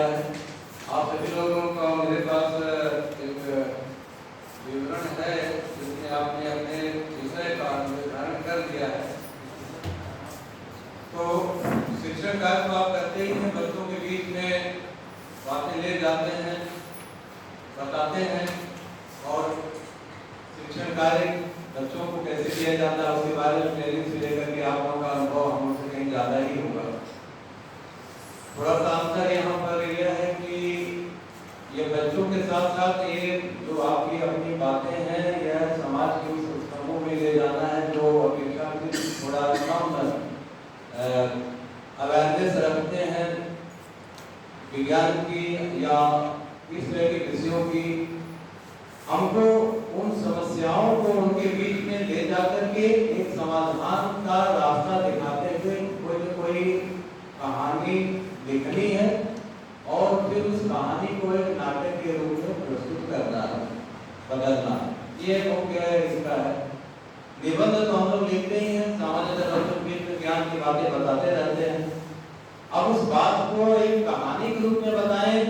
गया है। आप सभी लोगों का मेरे पास एक विवरण है जिसमें आपने अपने विषय का निर्धारण कर दिया है। तो शिक्षण कार्य तो आप करते ही हैं, बच्चों के बीच में बातें ले जाते हैं, बताते हैं, और शिक्षण कार्य बच्चों को कैसे किया जाता है उसके बारे में ट्रेनिंग से लेकर के आप लोगों का अनुभव हमसे कहीं ज़्यादा ही होगा। थोड़ा सा अंतर यहाँ पर यह है कि ये बच्चों के साथ साथ ये जो आपकी अपनी बातें हैं यह समाज के उस समूह में ले जाना है जो अपेक्षाकृत थोड़ा कम अवेयरनेस रखते हैं विज्ञान की या इस तरह के विषयों की। हमको उन समस्याओं को उनके बीच में ले जाकर के एक समाधान का रास्ता दिखाते हुए कोई न कोई कहानी लिखनी है और फिर उस कहानी को एक नाटक के रूप में प्रस्तुत करना है, बदलना। ये मुख्य इसका है। निबंध तो हम लोग लिखते ही हैं, सामान्यतः बच्चों के ज्ञान की बातें बताते रहते हैं। अब उस बात को एक कहानी के रूप में बताएं,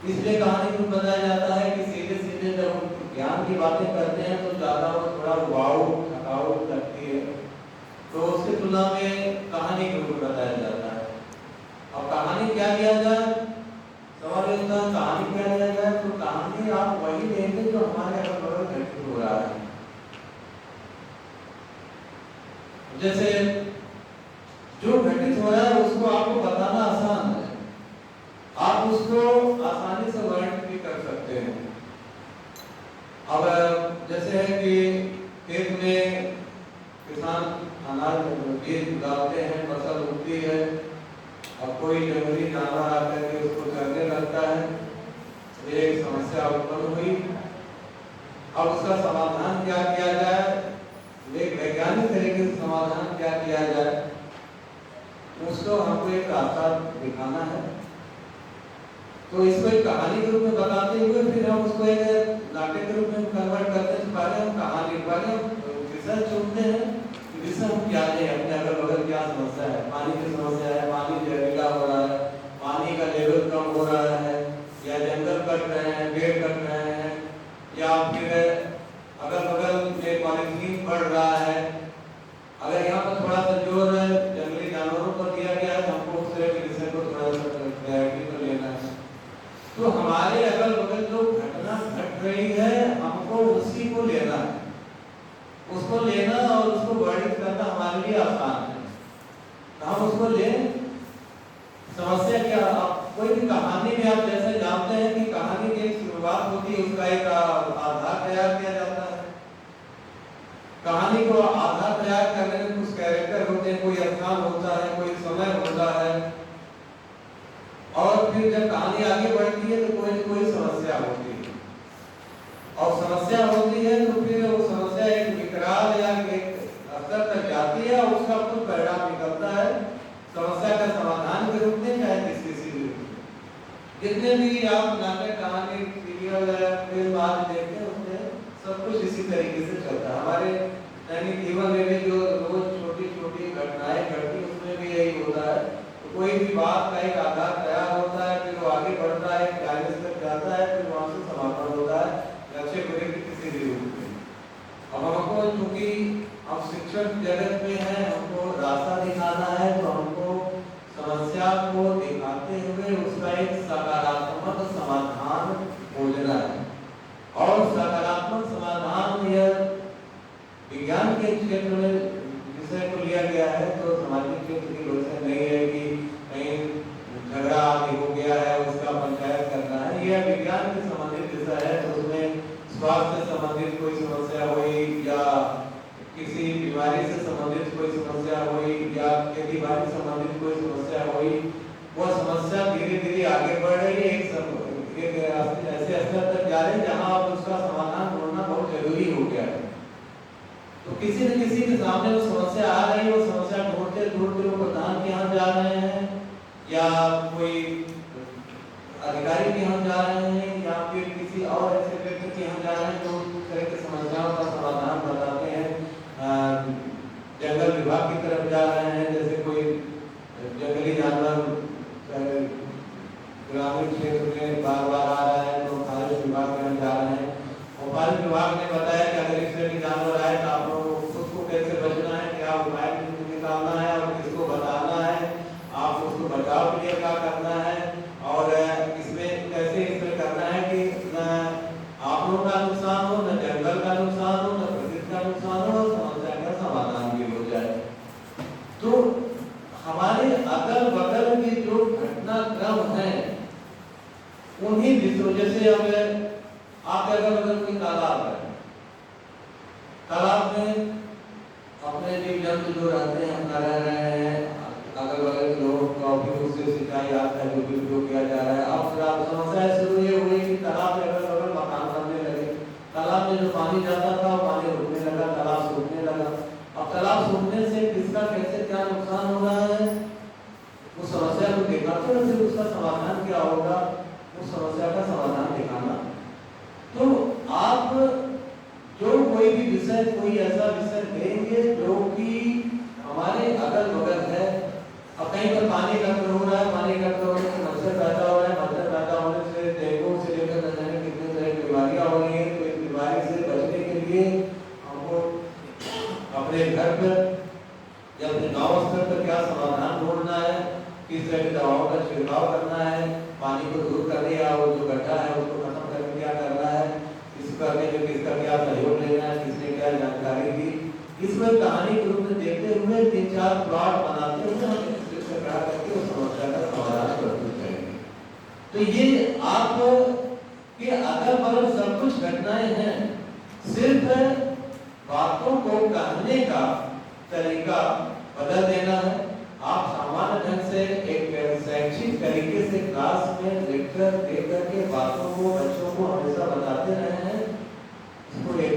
इसलिए कहानी के रूप में बताया जाता है कि सीधे सीधे जब हम ज्ञान की बातें करते हैं तो ज्यादा वो थोड़ा वाऊ थकाऊ लगती है, तो उसकी तुलना में कहानी के रूप में बताया जाता है। अब कहानी क्या किया जाए, सवाल ये होता है कहानी क्या लिया जाए, तो कहानी आप वही लेंगे जो हमारे अगल बगल घटित हो रहा है। जैसे जो घटित हो रहा है उसको आपको बताना आसान है, आप उसको आसानी से वर्णन भी कर सकते हैं। अब जैसे है कि खेत में किसान अनाज बीज डालते हैं, फसल उगती है, अब कोई जंगली जानवर आकर के उसको चरने लगता है, एक समस्या उत्पन्न हुई। अब उसका समाधान क्या किया जाए, एक वैज्ञानिक तरीके से समाधान क्या किया जाए, उसको हमको एक रास्ता दिखाना है। तो इसको एक कहानी के रूप में बताते हुए फिर हम उसको एक नाटक के रूप में कन्वर्ट करते हैं। पहले हम कहानी पहले विषय चुनते हैं, विषय हम क्या है, अपने अगल बगल क्या समस्या है, पानी की समस्या है, पानी जहरीला हो रहा है, पानी का लेवल कम हो रहा है, या जंगल कट रहे हैं, पेड़ कट रहे हैं, या फिर अगल बगल में पॉलिथीन बढ़ रहा है। अगर यहाँ पर थोड़ा सा जोर जंगली जानवरों पर दिया गया है, हमको उस तरह के विषय को थोड़ा सा क्लैरिटी पर लेना है। तो हमारे अगल बगल जो घटना घट रही है हमको उसी को लेना है, उसको लेना और उसको वर्णित करना हमारे लिए आसान है। तो हम उसको लें, समस्या क्या, आप कोई भी कहानी में आप जैसे जानते हैं कि कहानी की एक शुरुआत होती है, उसका एक आधार तैयार किया जाता है। कहानी को आधार तैयार करने में कुछ कैरेक्टर होते हैं, कोई स्थान होता है, कोई समय होता है, और फिर जब कहानी आगे बढ़ती है तो कोई समस्या होती है, और समस्या होती है तो फिर वो समस्या एक विकराल या एक स्तर तक जाती है और उसका कुछ परिणाम निकलता है समस्या का समाधान के रूप में, चाहे किसी भी रूप में। जितने भी आप नाटक कहानी सीरियल फिल्म आदि देखते हैं उसमें सब कुछ इसी तरीके से चलता है। हमारे दैनिक जीवन में भी जो रोज छोटी छोटी घटनाएं घटती उसमें भी यही होता है। कोई भी बात का एक आधार तैयार होता है, फिर वो आगे बढ़ता है, क्लाइमेक्स तक जाता है, फिर वहां से समापन होता है लक्ष्य पूरे की किसी भी रूप में। अब हमको चूंकि हम शिक्षण जगत में हैं, हमको रास्ता दिखाना है, तो हमको समस्या को दिखाते हुए उसका एक सकारात्मक समाधान खोजना है। और सकारात्मक समाधान यह विज्ञान के क्षेत्र में विषय को लिया गया है, तो सामाजिक क्षेत्र की वजह नहीं है कि कहीं झगड़ा आदि हो गया है उसका पंचायत करना है। यह विज्ञान से संबंधित विषय है, तो उसमें स्वास्थ्य से संबंधित कोई समस्या हुई या किसी बीमारी से संबंधित कोई समस्या हुई या खेती बाड़ी से संबंधित कोई समस्या हुई, वह समस्या धीरे धीरे आगे बढ़ रही है, एक ऐसे स्तर तक जा रही है जहाँ अब उसका समाधान ढूंढना बहुत जरूरी हो गया है। तो किसी न किसी के सामने वो समस्या आ रही है, वो समस्या ढूंढते ढूंढते वो प्रधान के यहाँ जा रहे हैं या कोई अधिकारी के यहाँ जा रहे हैं या फिर किसी और ऐसे व्यक्ति के यहाँ जा रहे हैं जो उस तरह की समस्याओं का समाधान बताते हैं। जंगल विभाग की तरफ जा रहे हैं, जैसे कोई जंगली जानवर करना है और इसमें कैसे इसमें करना है कि न आप लोगों का नुकसान हो, न जंगल का नुकसान हो, न प्रकृति का नुकसान हो, समस्या का समाधान भी हो जाए। तो हमारे अगल बगल के जो घटनाक्रम है उन्हीं विषयों, जैसे अब आपके अगल बगल कोई तालाब है, तालाब में अपने जीव जंतु जो रहते हैं अपना रह रहे हैं, अगल बगल के लोगों का भी उससे सिंचाई आता है, जो भी उपयोग किया जा रहा है। अब समस्या शुरू ये हुई कि तालाब के अगल बगल मकान बनने लगे, तालाब में जो पानी जाता था वो पानी रुकने लगा, तालाब सूखने लगा। अब तालाब सूखने से किसका कैसे क्या नुकसान हो रहा है, उस समस्या को देखना, तो फिर उसका समाधान क्या होगा, उस समस्या का समाधान दिखाना। तो आप जो कोई भी विषय, कोई ऐसा विषय लेंगे जो कि हमारे अगल बगल है, अब कहीं पर पानी इकट्ठा हो रहा है, पानी इकट्ठा होने से मच्छर पैदा हो रहा है, मच्छर पैदा होने से डेंगू से लेकर न जाने कितने तरह की बीमारियां हो रही हैं। तो इस बीमारी से बचने के लिए हमको अपने घर पर या अपने गांव स्तर पर क्या समाधान ढूंढना है, किस तरह की दवाओं का छिड़काव करना है, पानी को दूर करने या वो जो गड्ढा है उसको खत्म करके क्या करना है, इस करने में किसका क्या सहयोग लेना है, किसने क्या जानकारी दी, इसमें कहानी के रूप में देखते हुए 3-4 प्लॉट बनाते हुए हम करके उस समस्या का समाधान प्रस्तुत करेंगे। तो ये आप के अगल बगल सब कुछ घटनाएं हैं, सिर्फ बातों को कहने का तरीका बदल देना है। आप सामान्य ढंग से एक शैक्षिक तरीके से क्लास में लेक्चर दे करके बातों को बच्चों को हमेशा बताते रहे हैं, इसको एक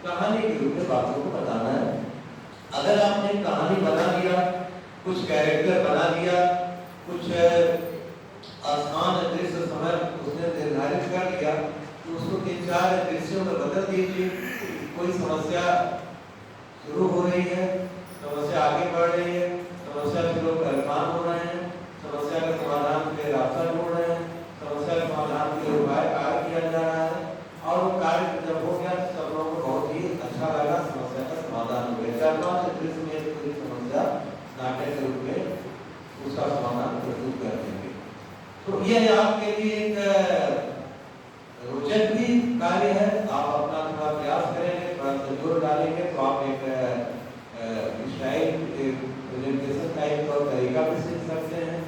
कहानी के रूप में बातों को बताना है। अगर आपने कहानी बना लिया, कुछ कैरेक्टर बना लिया, कुछ आसान दृश्य समय उसने निर्धारित कर लिया, तो उसको 3-4 दृश्यों में बदल दीजिए। कोई समस्या शुरू हो रही है, समस्या आगे बढ़ रही है, समस्या से लोग परेशान हो रहे हैं, समस्या के समाधान के लिए रास्ता ढूंढ रहे हैं, समस्या के समाधान के लिए उपाय कार्य किया जा रहा है, और वो कार्य जब हो गया सब लोगों को बहुत ही अच्छा लगा, समस्या का समाधान हो गया। 4-5 दृश्य में पूरी समस्या नाटक के रूप में उसका समाधान प्रस्तुत कर देंगे। तो यह आपके लिए एक रोचक भी कार्य है। आप अपना थोड़ा प्रयास करेंगे, थोड़ा सा जोर डालेंगे, तो आप एक स्टाइल प्रेजेंटेशन टाइप का तरीका भी सीख सकते हैं।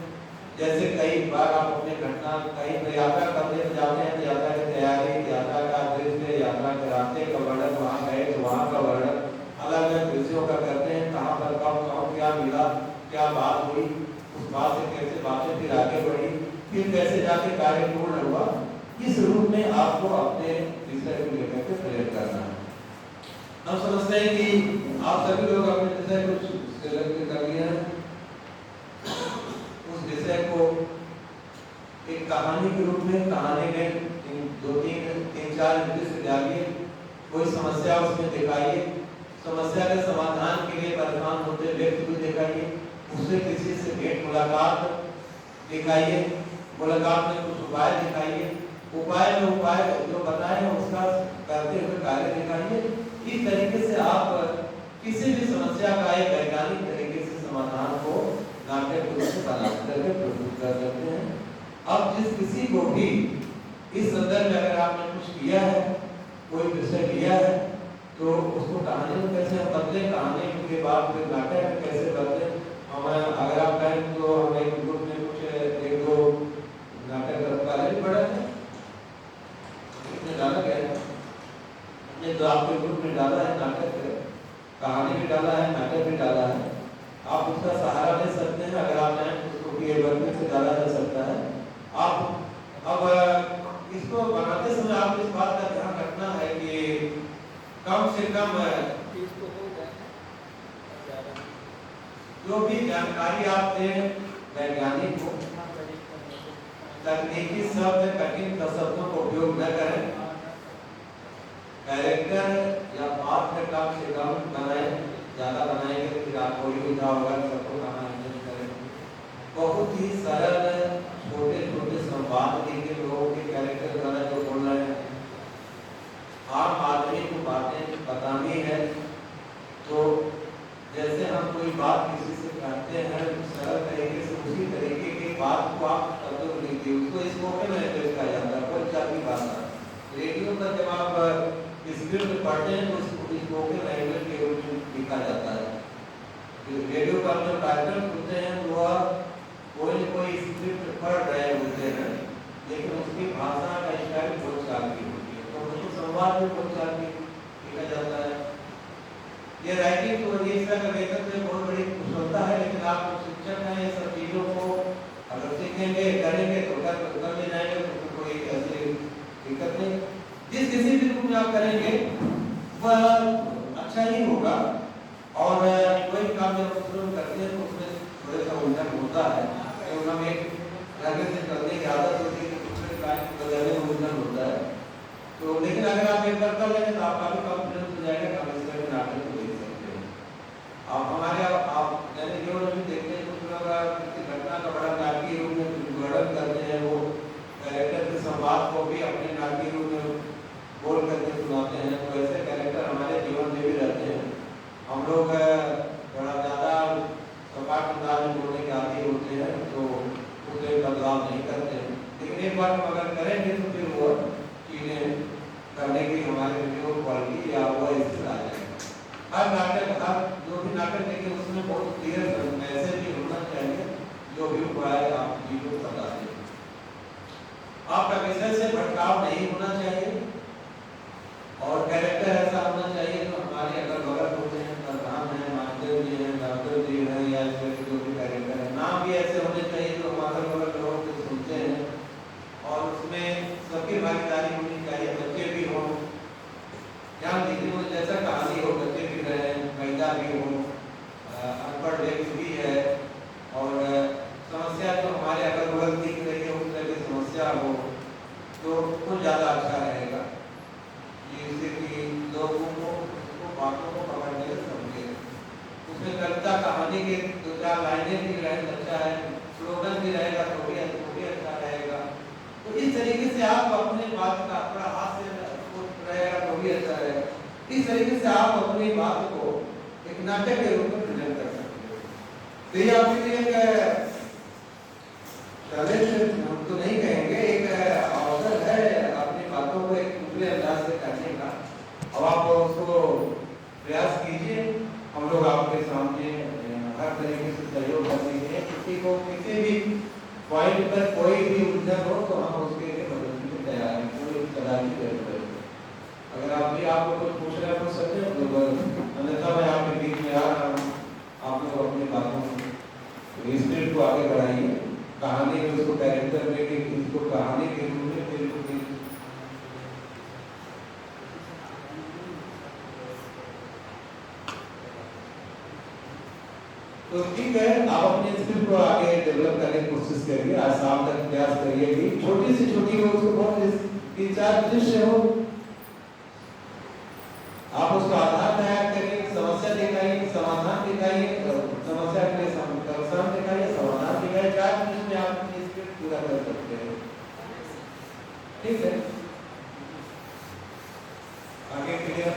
जैसे कई बार आप अपने घटना कहीं पर यात्रा करने में जाते हैं, तो यात्रा की तैयारी, यात्रा का दृश्य, यात्रा के रास्ते का वर्णन, वहाँ गए तो वहाँ का वर्णन अलग अलग दृश्यों का करते हैं, कहाँ पर कब क्या मिला, क्या बात हुई, उस बात से कैसे बातें फिर आगे बढ़ी, फिर कैसे जाके कार्य पूर्ण हुआ। इस रूप में आपको अपने विषय को लेकर के प्रयोग करना है। हम समझते हैं कि आप सभी लोग अपने विषय को सिलेक्ट कर लिए हैं, उस विषय को एक कहानी के रूप में, कहानी में 2-3-4 दृश्य डालिए, कोई समस्या उसमें दिखाइए, समस्या के समाधान के लिए परेशान होते व्यक्ति को दिखाइए, उससे किसी से भेंट मुलाकात दिखाइए, मुलाकात में कुछ उपाय दिखाइए, उपाय में उपाय जो बताए उसका करते हुए कार्य दिखाइए। इस तरीके से आप किसी भी समस्या का एक वैज्ञानिक तरीके से समाधान को नाटक के रूप में बना करके प्रस्तुत कर सकते हैं। अब जिस किसी को भी इस संदर्भ में अगर आपने कुछ किया है, कोई विषय लिया है, तो उसको कहानी में कैसे हम बदले, कहानी के बाद फिर नाटक में कैसे बदले। हम अगर आप कहें तो हम एक ग्रुप में कुछ 1-2 नाटक पहले भी पढ़े हैं, इसमें डाला गया है, हमने तो आपके ग्रुप में डाला है, नाटक कहानी भी डाला है, नाटक भी डाला है। आप उसका सहारा ले सकते हैं, अगर आप चाहें तो उसको भी से डाला जा सकता है। आप अब इसको बनाते समय आप इस बात का ध्यान रखना है कि कम से कम जो भी जानकारी आप दें वैज्ञानिक को, तकनीकी शब्द, कठिन शब्दों का उपयोग न करें, कैरेक्टर या पात्र कम से कम बनाएं, ज्यादा बनाएंगे तो फिर आपको ही उठा होगा, सबको कहां एडजस्ट करें। बहुत ही सरल छोटे छोटे संवाद देके लोगों के कैरेक्टर द्वारा जो बोल रहे हैं, आम आदमी को बातें बतानी है, तो जैसे हम कोई बात किसी से कहते हैं सरल तरीके से उसी तरीके बात को आप शब्दों में लिखिए, उसको स्पोकन लैंग्वेज कहा जाता है, बोलचाल की भाषा। रेडियो पर जब आप स्क्रिप्ट पढ़ते हैं तो उसको स्पोकन लैंग्वेज के रूप में लिखा जाता है। रेडियो पर जो कार्यक्रम सुनते हैं वो कोई न कोई स्क्रिप्ट पढ़ रहे होते हैं, लेकिन उसकी भाषा का स्टाइल बोलचाल की होती है, तो उसको संवाद में बोलचाल की लिखा जाता है। ये राइटिंग तो इसका लेखन से बहुत बड़ी कुशलता है, लेकिन आप शिक्षक हैं, ये सब चीज़ों को अगर सीखेंगे करेंगे तो कर ले जाएंगे, तो कोई ऐसी दिक्कत नहीं। जिस किसी भी रूप में आप करेंगे वह अच्छा ही होगा। और कोई काम जब शुरू करते हैं तो उसमें थोड़ा सा उलझन होता है, तो हम एक तरह से करने की आदत होती है कि दूसरे काम को बदलने में उलझन होता है। तो लेकिन अगर आप एक बार कर लेंगे तो आपका भी कॉन्फिडेंस हो जाएगा कि हम इसका नाटक को देख सकते हैं। आप हमारे आप जैसे जीवन में देखते हैं कुछ लोग किसी घटना का बड़ा नाटकीय रूप में वर्णन करते हैं, वो कैरेक्टर के संवाद को भी अपने नाटकीय रूप में बोल करके सुनाते हैं। तो ऐसे कैरेक्टर हमारे जीवन में भी रहते हैं। हम लोग थोड़ा ज़्यादा सपाट अंदाज में बोलने के आदि होते हैं, तो उसमें बदलाव नहीं करते हैं, लेकिन एक बार हम अगर करेंगे तो फिर वो चीज़ें करने की हमारे जो क्वालिटी या वो इससे आ जाएगा। हर नाटक, हर जो भी नाटक देखिए उसमें बहुत क्लियर मैसेज भी होना चाहिए, जो भी हुआ है आप चीज़ों को बताते हैं। आपका विषय से भटकाव नहीं होना चाहिए, और कैरेक्टर ऐसा होना चाहिए जो हमारे अगल बगल होते हैं, प्रधान है, मास्टर जी हैं, डॉक्टर जी हैं, या जो भी कैरेक्टर है, नाम भी ऐसे होने चाहिए जो हमारे बगल लोग को सुनते हैं, और उसमें सबकी भागीदारी होनी चाहिए, बच्चे भी हों। ध्यान दीजिए, जैसा कहानी हो, बच्चे भी रहें, महिला भी हो, अनपढ़ व्यक्ति भी है, और समस्या जो हमारे अगल बगल दिख रही है उस तरह की समस्या हो तो कुछ ज़्यादा अच्छा रहेगा, जिससे कि लोगों को बातों को पकड़ने में समझे। उसमें कविता कहानी के दो चार लाइनें भी रहें अच्छा है, स्लोगन भी रहेगा तो भी अच्छा रहेगा। तो इस तरीके से आप अपने बात का थोड़ा हाथ से रहेगा तो भी अच्छा रहेगा। इस तरीके से आप अपनी बात को एक नाटक के रूप में प्रेजेंट कर सकते हो। तो ये आपके लिए एक चैलेंज हम तो नहीं कहेंगे, एक अवसर है अपनी बातों को एक दूसरे अंदाज से करने का। अब आप उसको प्रयास कीजिए, हम लोग आपके सामने हर तरीके से सहयोग करने के लिए, किसी को किसी भी पॉइंट पर कोई भी उलझन हो तो हम उसके लिए मदद के तैयार हैं, कोई सलाह की जरूरत है। अगर आप भी आपको कुछ पूछना पूछ सकते हैं तो अन्यथा मैं आपके बीच में आ रहा हूँ, आप लोग अपनी बातों स्क्रिप्ट को आगे बढ़ाइए, कहानी में उसको कैरेक्टर में इसको कहानी के रूप में फिर तो ठीक है। आप अपने स्क्रिप्ट को आगे डेवलप करने की कोशिश करिए, आज शाम तक प्रयास करिए कि छोटी से छोटी हो, उसको बहुत 3-4 दृश्य हो, आप उसका आधार तैयार करिए, समस्या दिखाइए, समाधान दिखाइए, समस्या के लिए समाधान दिखाइए, समाधान दिखाइए, 4 मिनट में आप अपनी स्क्रिप्ट पूरा कर सकते हैं। ठीक है, आगे के लिए